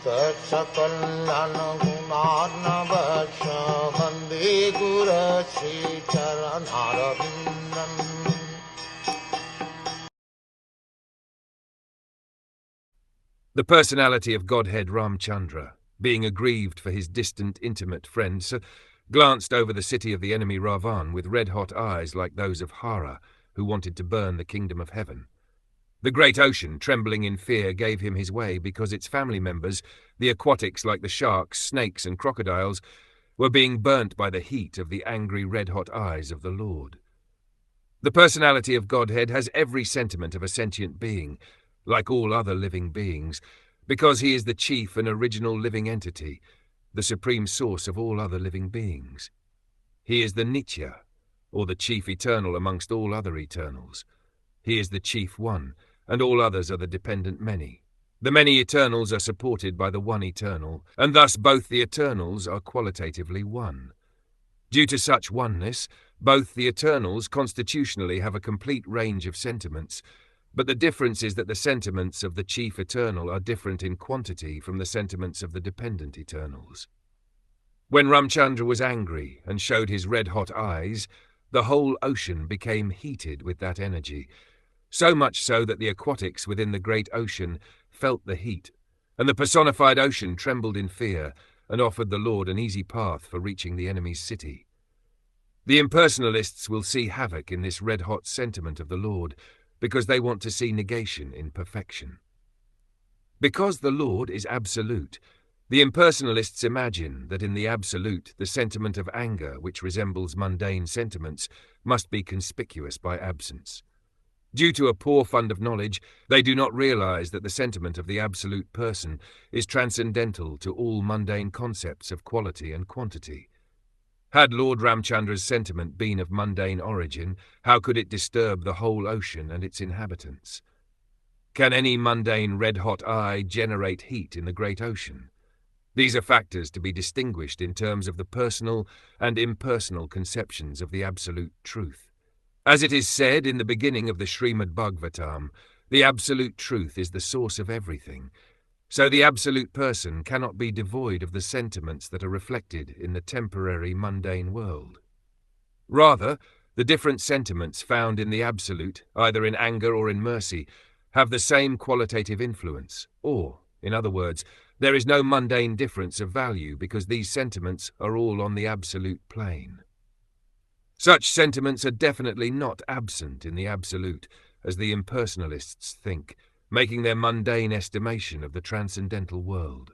Sakal Gunar Vande Guru Sri Charanaravindan. The personality of Godhead Ramachandra, being aggrieved for his distant, intimate friend, glanced over the city of the enemy Ravan with red-hot eyes like those of Hara, who wanted to burn the kingdom of heaven. The great ocean, trembling in fear, gave him his way because its family members, the aquatics like the sharks, snakes, and crocodiles, were being burnt by the heat of the angry red-hot eyes of the Lord. The personality of Godhead has every sentiment of a sentient being, like all other living beings, because he is the chief and original living entity, the supreme source of all other living beings. He is the Nitya, or the chief eternal amongst all other eternals. He is the chief one, and all others are the dependent many. The many eternals are supported by the one eternal, and thus both the eternals are qualitatively one. Due to such oneness, both the eternals constitutionally have a complete range of sentiments, but the difference is that the sentiments of the chief eternal are different in quantity from the sentiments of the dependent eternals. When Ramachandra was angry and showed his red-hot eyes, the whole ocean became heated with that energy, so much so that the aquatics within the great ocean felt the heat, and the personified ocean trembled in fear and offered the Lord an easy path for reaching the enemy's city. The impersonalists will see havoc in this red-hot sentiment of the Lord, because they want to see negation in perfection. Because the Lord is absolute, the impersonalists imagine that in the absolute the sentiment of anger, which resembles mundane sentiments, must be conspicuous by absence. Due to a poor fund of knowledge, they do not realize that the sentiment of the absolute person is transcendental to all mundane concepts of quality and quantity. Had Lord Ramachandra's sentiment been of mundane origin, how could it disturb the whole ocean and its inhabitants? Can any mundane red-hot eye generate heat in the great ocean? These are factors to be distinguished in terms of the personal and impersonal conceptions of the absolute truth. As it is said in the beginning of the Srimad Bhagwatam, the absolute truth is the source of everything. So the absolute person cannot be devoid of the sentiments that are reflected in the temporary mundane world. Rather, the different sentiments found in the absolute, either in anger or in mercy, have the same qualitative influence, or, in other words, there is no mundane difference of value because these sentiments are all on the absolute plane. Such sentiments are definitely not absent in the absolute, as the impersonalists think, making their mundane estimation of the transcendental world.